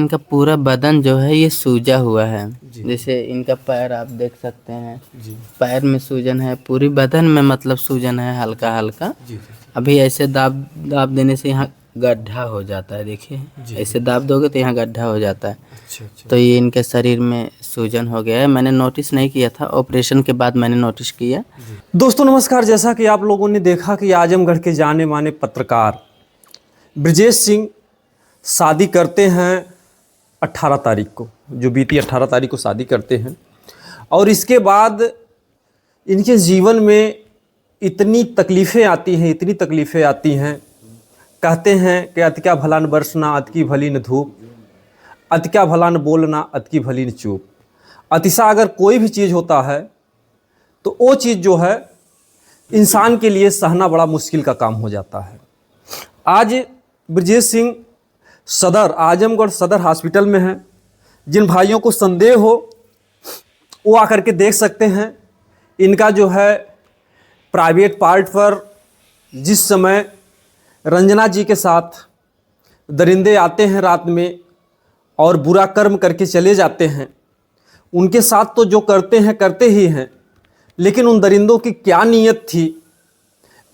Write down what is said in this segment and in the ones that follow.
इनका पूरा बदन जो है ये सूजा हुआ है। जी। जैसे इनका पैर आप देख सकते हैं, जी पैर में सूजन है, पूरी बदन में मतलब सूजन है हल्का हल्का। जी अभी ऐसे दाब दाब देने से यहाँ गड्ढा हो जाता है, देखिए जी। ऐसे दाब दोगे तो यहाँ गड्ढा हो जाता है। अच्छा अच्छा। तो ये इनके शरीर में सूजन हो गया है। मैंने नोटिस नहीं किया था, ऑपरेशन के बाद मैंने नोटिस किया। दोस्तों नमस्कार, जैसा कि आप लोगों ने देखा कि आजमगढ़ के जाने माने पत्रकार ब्रजेश सिंह शादी करते हैं 18 तारीख को, जो बीती 18 तारीख को शादी करते हैं। और इसके बाद इनके जीवन में इतनी तकलीफ़ें आती हैं, कहते हैं कि अतिका भला न बरसना, अतकी भली न धूप, अतिका भला न बोलना, अतकी भली न चूप। अतिशा अगर कोई भी चीज़ होता है तो वो चीज़ जो है इंसान के लिए सहना बड़ा मुश्किल का काम हो जाता है। आज ब्रजेश सिंह आजमगढ़ सदर हॉस्पिटल में हैं। जिन भाइयों को संदेह हो वो आकर के देख सकते हैं। इनका जो है प्राइवेट पार्ट पर जिस समय रंजना जी के साथ दरिंदे आते हैं रात में और बुरा कर्म करके चले जाते हैं, उनके साथ तो जो करते ही हैं, लेकिन उन दरिंदों की क्या नीयत थी।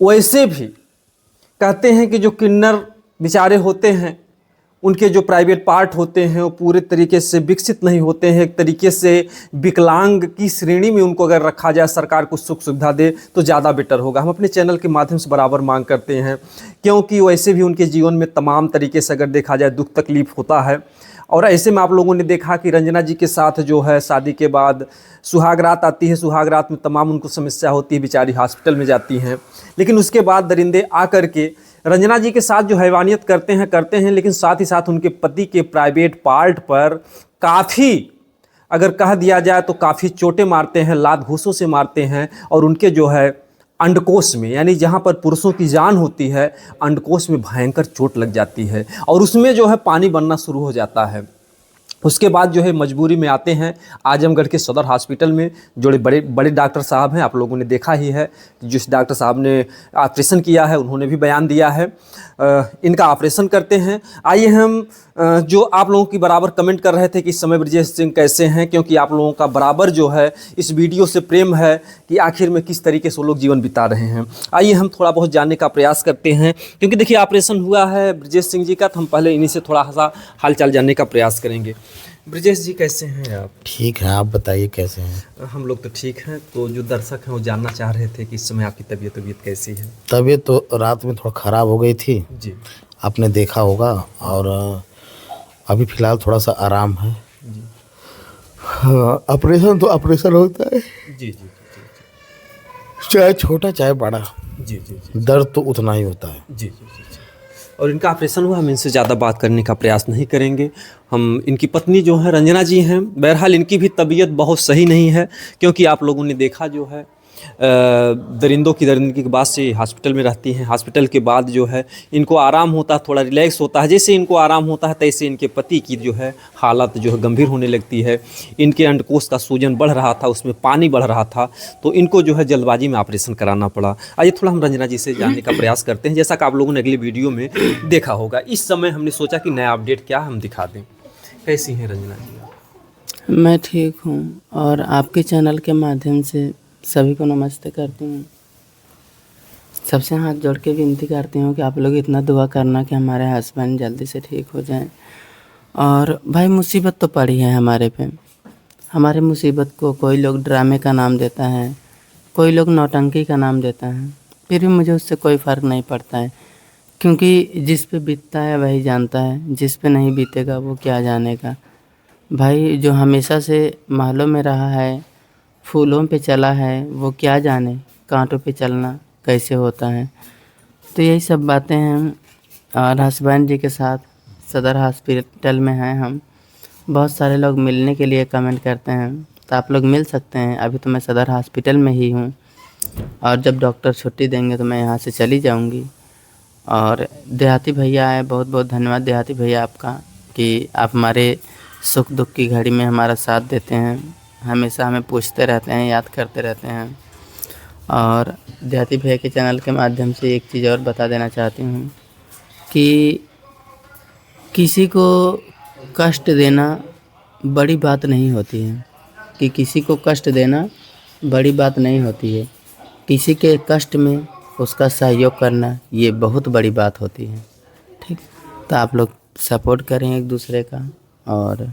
वैसे भी कहते हैं कि जो किन्नर बेचारे होते हैं, उनके जो प्राइवेट पार्ट होते हैं वो पूरे तरीके से विकसित नहीं होते हैं। एक तरीके से विकलांग की श्रेणी में उनको अगर रखा जाए, सरकार को सुख सुविधा दे तो ज़्यादा बेटर होगा। हम अपने चैनल के माध्यम से बराबर मांग करते हैं, क्योंकि वैसे भी उनके जीवन में तमाम तरीके से अगर देखा जाए दुख तकलीफ़ होता है। और ऐसे में आप लोगों ने देखा कि रंजना जी के साथ जो है शादी के बाद सुहाग रात आती है। सुहाग रात में तमाम उनको समस्या होती है, बेचारी हॉस्पिटल में जाती हैं। लेकिन उसके बाद दरिंदे आकर के रंजना जी के साथ जो हैवानियत करते हैं, लेकिन साथ ही साथ उनके पति के प्राइवेट पार्ट पर काफ़ी, अगर कह दिया जाए तो काफ़ी चोटें मारते हैं, लात घूंसों से मारते हैं। और उनके जो है अंडकोश में, यानी जहाँ पर पुरुषों की जान होती है, अंडकोश में भयंकर चोट लग जाती है और उसमें जो है पानी बनना शुरू हो जाता है। उसके बाद जो है मजबूरी में आते हैं आजमगढ़ के सदर हॉस्पिटल में। जो बड़े डॉक्टर साहब हैं, आप लोगों ने देखा ही है, जिस डॉक्टर साहब ने ऑपरेशन किया है उन्होंने भी बयान दिया है। इनका ऑपरेशन करते हैं। आइए हम जो आप लोगों की बराबर कमेंट कर रहे थे कि इस समय ब्रजेश सिंह कैसे हैं, क्योंकि आप लोगों का बराबर जो है इस वीडियो से प्रेम है कि आखिर में किस तरीके से वो लोग जीवन बिता रहे हैं। आइए हम थोड़ा बहुत जानने का प्रयास करते हैं, क्योंकि देखिए ऑपरेशन हुआ है ब्रजेश सिंह जी का, तो हम पहले इन्हीं से थोड़ा सा हालचाल जानने का प्रयास करेंगे। ब्रजेश जी कैसे हैं आप? ठीक है, आप बताइए कैसे हैं? हम लोग तो ठीक हैं। तो जो दर्शक हैं वो जानना चाह रहे थे कि इस समय आपकी तबीयत कैसी है? तबीयत तो रात में थोड़ा ख़राब हो गई थी जी। आपने देखा होगा, और अभी फ़िलहाल थोड़ा सा आराम है। जी हाँ, ऑपरेशन तो ऑपरेशन होता है, जी जी जी चाहे छोटा चाहे बड़ा, जी जी जी दर्द तो उतना ही होता है। जी जी जी। और इनका ऑपरेशन हुआ, हम इनसे ज़्यादा बात करने का प्रयास नहीं करेंगे। हम इनकी पत्नी जो है रंजना जी हैं, बहरहाल इनकी भी तबीयत बहुत सही नहीं है, क्योंकि आप लोगों ने देखा जो है दरिंदगी के बाद से हॉस्पिटल में रहती हैं। हॉस्पिटल के बाद जो है इनको आराम होता है, थोड़ा रिलैक्स होता है। जैसे इनको आराम होता है तैसे इनके पति की जो है हालत जो है गंभीर होने लगती है। इनके अंडकोश का सूजन बढ़ रहा था, उसमें पानी बढ़ रहा था, तो इनको जो है जल्दबाजी में ऑपरेशन कराना पड़ा। आइए थोड़ा हम रंजना जी से जानने का प्रयास करते हैं। जैसा कि आप लोगों ने अगली वीडियो में देखा होगा, इस समय हमने सोचा कि नया अपडेट क्या हम दिखा दें। कैसी हैं रंजना जी? मैं ठीक हूँ, और आपके चैनल के माध्यम से सभी को नमस्ते करती हूँ। सबसे हाथ जोड़ के विनती करती हूँ कि आप लोग इतना दुआ करना कि हमारे हस्बैंड जल्दी से ठीक हो जाएं। और भाई मुसीबत तो पड़ी है हमारे पे। हमारे मुसीबत को कोई लोग ड्रामे का नाम देता है, कोई लोग नौटंकी का नाम देता है, फिर भी मुझे उससे कोई फ़र्क नहीं पड़ता है, क्योंकि जिस पे बीतता है वही जानता है, जिस पे नहीं बीतेगा वो क्या जानेगा। भाई जो हमेशा से महलों में रहा है, फूलों पे चला है, वो क्या जाने कांटों पे चलना कैसे होता है। तो यही सब बातें हैं। और हस्बैंड जी के साथ सदर हॉस्पिटल में हैं हम। बहुत सारे लोग मिलने के लिए कमेंट करते हैं, तो आप लोग मिल सकते हैं। अभी तो मैं सदर हॉस्पिटल में ही हूँ, और जब डॉक्टर छुट्टी देंगे तो मैं यहाँ से चली जाऊँगी। और देहाती भैया है, बहुत बहुत धन्यवाद देहाती भैया आपका, कि आप हमारे सुख दुख की घड़ी में हमारा साथ देते हैं, हमेशा हमें पूछते रहते हैं, याद करते रहते हैं। और देहाती भैया के चैनल के माध्यम से एक चीज़ और बता देना चाहती हूँ कि किसी को कष्ट देना बड़ी बात नहीं होती है, कि किसी को कष्ट देना बड़ी बात नहीं होती है। किसी के कष्ट में उसका सहयोग करना ये बहुत बड़ी बात होती है। ठीक, तो आप लोग सपोर्ट करें एक दूसरे का। और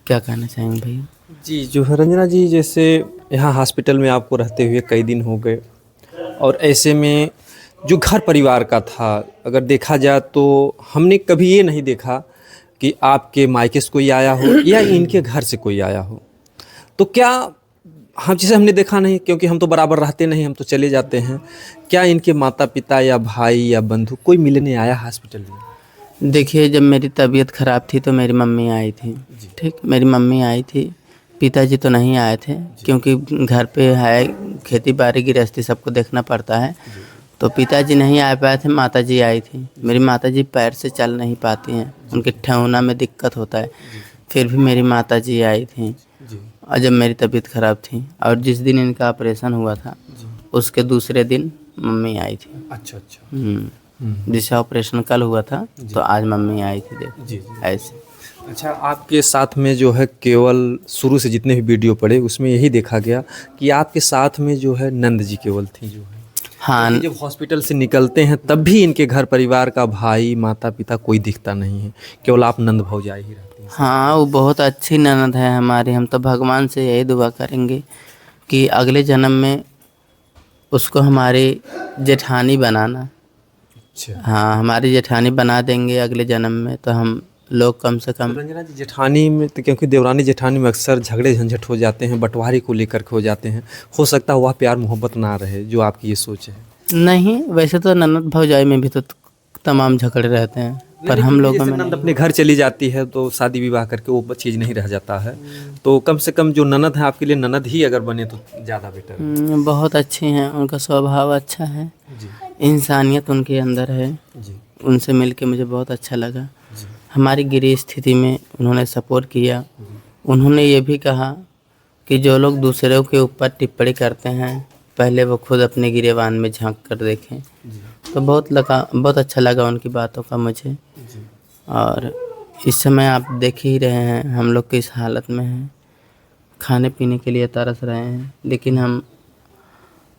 क्या कहना चाहेंगे भैया? जी, जो है रंजना जी, जैसे यहाँ हॉस्पिटल में आपको रहते हुए कई दिन हो गए, और ऐसे में जो घर परिवार का था, अगर देखा जाए तो हमने कभी ये नहीं देखा कि आपके मायके से कोई आया हो या इनके घर से कोई आया हो। तो क्या हम, जैसे हमने देखा नहीं, क्योंकि हम तो बराबर रहते नहीं, हम तो चले जाते हैं, क्या इनके माता पिता या भाई या बंधु कोई मिलने आया हॉस्पिटल में? देखिए, जब मेरी तबीयत ख़राब थी तो मेरी मम्मी आई थी। ठीक, मेरी मम्मी आई थी, पिताजी तो नहीं आए थे, क्योंकि घर पे है खेती बाड़ी गृहस्थी सबको देखना पड़ता है। तो पिताजी नहीं आ पाए थे, माताजी आई थी। मेरी माताजी पैर से चल नहीं पाती हैं, उनके ठेहुना में दिक्कत होता है। फिर भी मेरी माताजी आई थी, और जब मेरी तबीयत ख़राब थी, और जिस दिन इनका ऑपरेशन हुआ था उसके दूसरे दिन मम्मी आई थी। अच्छा अच्छा। जैसे ऑपरेशन कल हुआ था तो आज मम्मी आई थी, देख जी। ऐसे। अच्छा, आपके साथ में जो है केवल शुरू से जितने भी वीडियो पड़े उसमें यही देखा गया कि आपके साथ में जो है नंद जी केवल थी, जो है हाँ, जब हॉस्पिटल से निकलते हैं तब भी इनके घर परिवार का भाई माता पिता कोई दिखता नहीं है, केवल आप नंद भौजाई ही रहती हैं। हाँ, वो बहुत अच्छी ननद है हमारी। हम तो भगवान से यही दुआ करेंगे कि अगले जन्म में उसको हमारी जेठानी बनाना। अच्छा, हाँ, हमारी जेठानी बना देंगे अगले जन्म में, तो हम लोग कम से कम। रंजना जी, जेठानी में तो, क्योंकि देवरानी जेठानी में अक्सर झगड़े झंझट हो जाते हैं, बंटवारे को लेकर के हो जाते हैं, हो सकता है वह प्यार मोहब्बत ना रहे, जो आपकी ये सोच है? नहीं, वैसे तो ननद भौजाई में भी तो तमाम झगड़े रहते हैं, पर हम लोगों में नंद अपने घर चली जाती है तो शादी विवाह करके वो चीज़ नहीं रह जाता है। तो कम से कम जो ननद है आपके लिए, ननद ही अगर बने तो ज़्यादा बेटर है। बहुत अच्छी हैं, उनका स्वभाव अच्छा है, जी इंसानियत उनके अंदर है। जी उनसे मिलके मुझे बहुत अच्छा लगा। जी हमारी गिरी स्थिति में उन्होंने सपोर्ट किया। उन्होंने ये भी कहा कि जो लोग दूसरों के ऊपर टिप्पणी करते हैं, पहले वो खुद अपने गिरेबान में झांक कर देखें। तो बहुत अच्छा लगा उनकी बातों का मुझे। और इस समय आप देख ही रहे हैं हम लोग किस हालत में हैं, खाने पीने के लिए तरस रहे हैं, लेकिन हम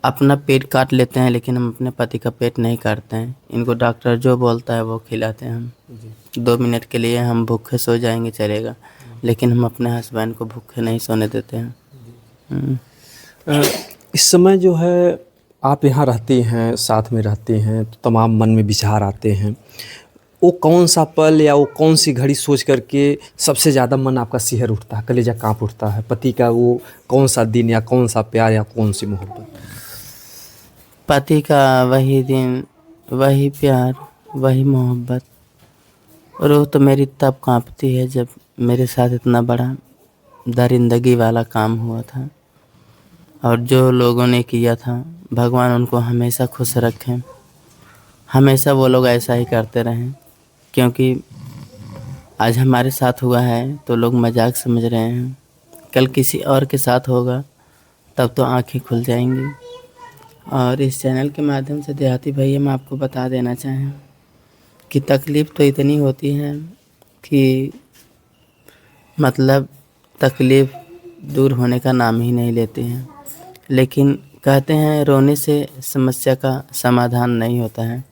अपना पेट काट लेते हैं, लेकिन हम अपने पति का पेट नहीं काटते हैं। इनको डॉक्टर जो बोलता है वो खिलाते हैं हम। 2 मिनट के लिए हम भूखे सो जाएंगे चलेगा, लेकिन हम अपने हस्बैंड को भूखे नहीं सोने देते हैं। इस समय जो है आप यहाँ रहती हैं, साथ में रहती हैं, तो तमाम मन में विचार आते हैं। वो कौन सा पल या वो कौन सी घड़ी सोच करके सबसे ज़्यादा मन आपका सिहर उठता है, कलेजा काँप उठता है? पति का वो कौन सा दिन या कौन सा प्यार या कौन सी मोहब्बत? पति का वही दिन, वही प्यार, वही मोहब्बत। रूह तो मेरी तब कांपती है जब मेरे साथ इतना बड़ा दरिंदगी वाला काम हुआ था, और जो लोगों ने किया था, भगवान उनको हमेशा खुश रखें, हमेशा वो लोग ऐसा ही करते रहें। क्योंकि आज हमारे साथ हुआ है तो लोग मजाक समझ रहे हैं, कल किसी और के साथ होगा तब तो आंखें खुल जाएंगी। और इस चैनल के माध्यम से देहाती भैया मैं आपको बता देना चाहें कि तकलीफ़ तो इतनी होती है कि मतलब तकलीफ़ दूर होने का नाम ही नहीं लेती हैं। लेकिन कहते हैं रोने से समस्या का समाधान नहीं होता है,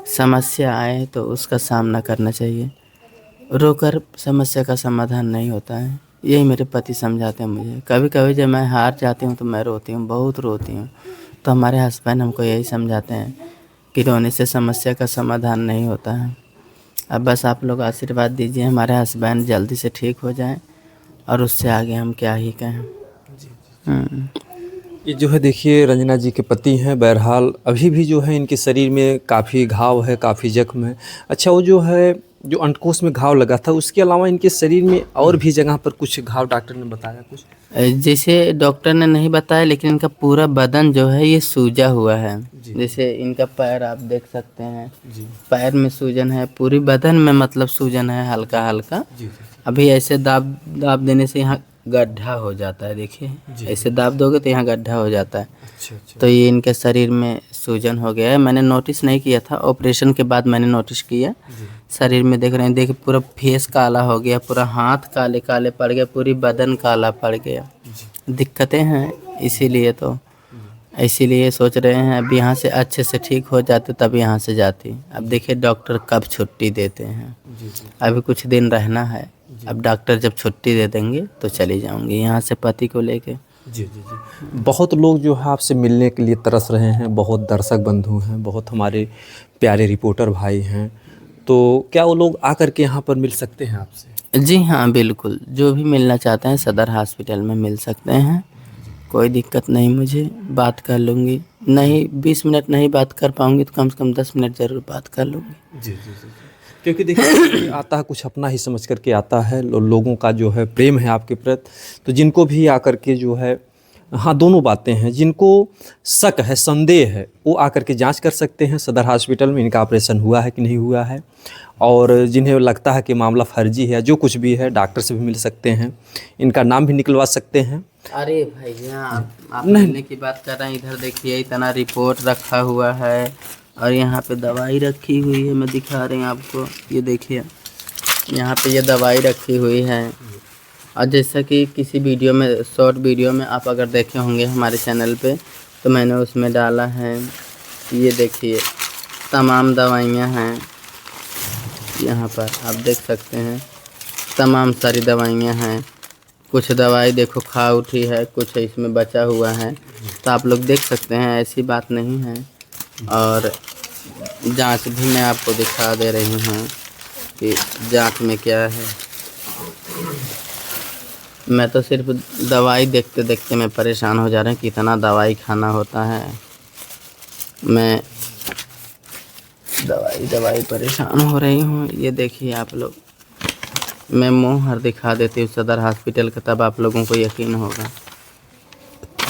समस्या आए तो उसका सामना करना चाहिए, रोकर समस्या का समाधान नहीं होता है। यही मेरे पति समझाते हैं मुझे। कभी कभी जब मैं हार जाती हूँ तो मैं रोती हूँ, बहुत रोती हूँ। तो हमारे हस्बैंड हमको यही समझाते हैं कि रोने से समस्या का समाधान नहीं होता है। अब बस आप लोग आशीर्वाद दीजिए हमारे हस्बैंड जल्दी से ठीक हो जाएं, और उससे आगे हम क्या ही कहें। ये जो है देखिए, रंजना जी के पति हैं, बहरहाल अभी भी जो है इनके शरीर में काफ़ी घाव है, काफ़ी जख्म है। अच्छा, वो जो है जो अंडकोश में घाव लगा था, उसके अलावा इनके शरीर में और भी जगह पर कुछ घाव डॉक्टर ने बताया कुछ? जैसे डॉक्टर ने नहीं बताया, लेकिन इनका पूरा बदन जो है ये सूजा हुआ है। जैसे इनका पैर आप देख सकते हैं, पैर में सूजन है, पूरी बदन में मतलब सूजन है, हल्का हल्का। अभी ऐसे दाब देने से यहाँ गड्ढा हो जाता है, देखिए ऐसे दाब दोगे तो यहाँ गड्ढा हो जाता है। तो ये इनके शरीर में सूजन हो गया है। मैंने नोटिस नहीं किया था, ऑपरेशन के बाद मैंने नोटिस किया शरीर में देख रहे हैं, देखिए पूरा फेस काला हो गया, पूरा हाथ काले काले पड़ गया, पूरी बदन काला पड़ गया। दिक्कतें हैं, इसीलिए सोच रहे हैं अब यहाँ से अच्छे से ठीक हो जाते तब यहाँ से जाती। अब देखिए डॉक्टर कब छुट्टी देते हैं, अभी कुछ दिन रहना है। अब डॉक्टर जब छुट्टी दे देंगे तो चली जाऊंगी यहाँ से पति को लेके। जी जी जी। बहुत लोग जो है आपसे मिलने के लिए तरस रहे हैं, बहुत दर्शक बंधु हैं, बहुत हमारे प्यारे रिपोर्टर भाई हैं, तो क्या वो लोग आकर के यहाँ पर मिल सकते हैं आपसे? जी हाँ बिल्कुल, जो भी मिलना चाहते हैं सदर हॉस्पिटल में मिल सकते हैं, कोई दिक्कत नहीं। मुझे बात कर लूँगी, नहीं 20 मिनट नहीं बात कर पाऊँगी तो कम से कम 10 मिनट ज़रूर बात कर लूँगी। जी जी जी। क्योंकि देखिए आता है कुछ अपना ही समझ करके आता है, लोगों का जो है प्रेम है आपके प्रति, तो जिनको भी आकर के जो है, हाँ दोनों बातें हैं, जिनको शक है संदेह है वो आकर के जांच कर सकते हैं सदर हॉस्पिटल में, इनका ऑपरेशन हुआ है कि नहीं हुआ है। और जिन्हें लगता है कि मामला फर्जी है, जो कुछ भी है, डॉक्टर से भी मिल सकते हैं, इनका नाम भी निकलवा सकते हैं। अरे भैया आप मिलने की बात कर रहे हैं, इधर देखिए इतना रिपोर्ट रखा हुआ है और यहाँ पे दवाई रखी हुई है, मैं दिखा रहे हैं आपको, ये देखिए यहाँ पे ये दवाई रखी हुई है। और जैसा कि किसी वीडियो में, शॉर्ट वीडियो में आप अगर देखे होंगे हमारे चैनल पे, तो मैंने उसमें डाला है, ये देखिए तमाम दवाइयाँ हैं यहाँ पर, आप देख सकते हैं तमाम सारी दवाइयाँ हैं। कुछ दवाई देखो खा उठी है, कुछ इसमें बचा हुआ है, तो आप लोग देख सकते हैं, ऐसी बात नहीं है। और जांच भी मैं आपको दिखा दे रही हूँ कि जांच में क्या है। मैं तो सिर्फ दवाई देखते देखते मैं परेशान हो जा रहा हूँ, कितना दवाई खाना होता है। मैं दवाई परेशान हो रही हूँ। ये देखिए आप लोग, मैं मुँह हर दिखा देती हूँ सदर हॉस्पिटल का, तब आप लोगों को यकीन होगा।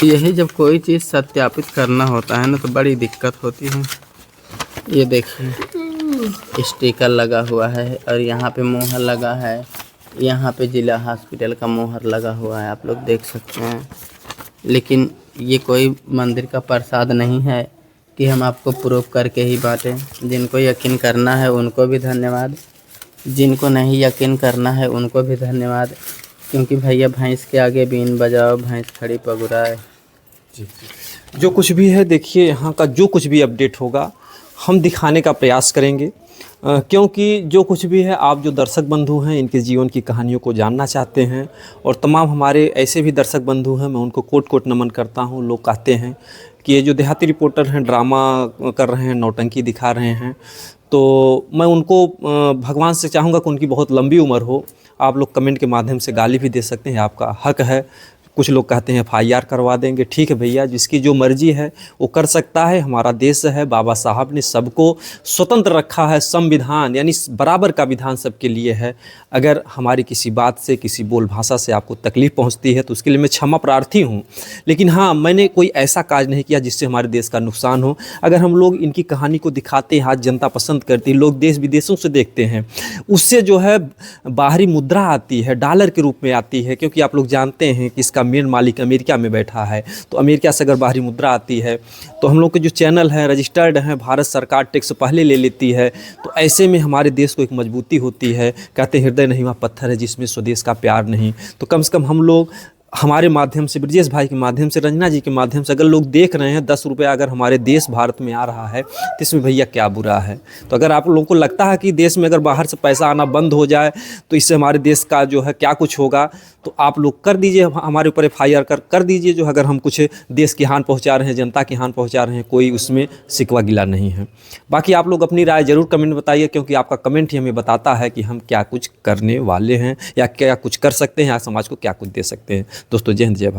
यही जब कोई चीज़ सत्यापित करना होता है ना तो बड़ी दिक्कत होती है। ये देखिए स्टिकर लगा हुआ है और यहाँ पे मोहर लगा है, यहाँ पे जिला हॉस्पिटल का मोहर लगा हुआ है, आप लोग देख सकते हैं। लेकिन ये कोई मंदिर का प्रसाद नहीं है कि हम आपको प्रूफ करके ही बांटें। जिनको यकीन करना है उनको भी धन्यवाद, जिनको नहीं यकीन करना है उनको भी धन्यवाद, क्योंकि भैया भैंस के आगे बीन बजाओ भैंस खड़ी पगुराए। जो कुछ भी है देखिए, यहाँ का जो कुछ भी अपडेट होगा हम दिखाने का प्रयास करेंगे, क्योंकि जो कुछ भी है, आप जो दर्शक बंधु हैं इनके जीवन की कहानियों को जानना चाहते हैं, और तमाम हमारे ऐसे भी दर्शक बंधु हैं, मैं उनको कोट कोट नमन करता हूं। लोग कहते हैं कि ये जो देहाती रिपोर्टर हैं ड्रामा कर रहे हैं, नौटंकी दिखा रहे हैं, तो मैं उनको भगवान से चाहूँगा कि उनकी बहुत लंबी उम्र हो। आप लोग कमेंट के माध्यम से गाली भी दे सकते हैं, आपका हक है। कुछ लोग कहते हैं FIR करवा देंगे, ठीक है भैया, जिसकी जो मर्जी है वो कर सकता है। हमारा देश है, बाबा साहब ने सबको स्वतंत्र रखा है, संविधान यानी बराबर का विधान सबके लिए है। अगर हमारी किसी बात से, किसी बोल भाषा से आपको तकलीफ़ पहुंचती है तो उसके लिए मैं क्षमा प्रार्थी हूं, लेकिन हाँ, मैंने कोई ऐसा काज नहीं किया जिससे हमारे देश का नुकसान हो। अगर हम लोग इनकी कहानी को दिखाते हैं, आज जनता पसंद करती है, लोग देश विदेशों से देखते हैं, उससे जो है बाहरी मुद्रा आती है, डॉलर के रूप में आती है, क्योंकि आप लोग जानते हैं कि इसका मेन मालिक अमेरिका में बैठा है। तो अमेरिका से अगर बाहरी मुद्रा आती है तो हम लोग के जो चैनल हैं रजिस्टर्ड हैं, भारत सरकार टैक्स पहले ले लेती है, तो ऐसे में हमारे देश को एक मजबूती होती है। कहते हैं हृदय नहीं वहाँ पत्थर है जिसमें स्वदेश का प्यार नहीं। तो कम से कम हम लोग हमारे माध्यम से, ब्रजेश भाई के माध्यम से, रंजना जी के माध्यम से, अगर लोग देख रहे हैं 10 रुपया अगर हमारे देश भारत में आ रहा है तो इसमें भैया क्या बुरा है। तो अगर आप लोगों को लगता है कि देश में अगर बाहर से पैसा आना बंद हो जाए तो इससे हमारे देश का जो है क्या कुछ होगा, तो आप लोग कर दीजिए, हमारे ऊपर FIR कर दीजिए। जो अगर हम कुछ देश की हानि पहुँचा रहे हैं, जनता की हानि पहुँचा रहे हैं, कोई उसमें शिकवा गिला नहीं है। बाकी आप लोग अपनी राय ज़रूर कमेंट बताइए, क्योंकि आपका कमेंट ही हमें बताता है कि हम क्या कुछ करने वाले हैं या क्या कुछ कर सकते हैं या समाज को क्या कुछ दे सकते हैं। दोस्तों जय हिंद, जय भारत।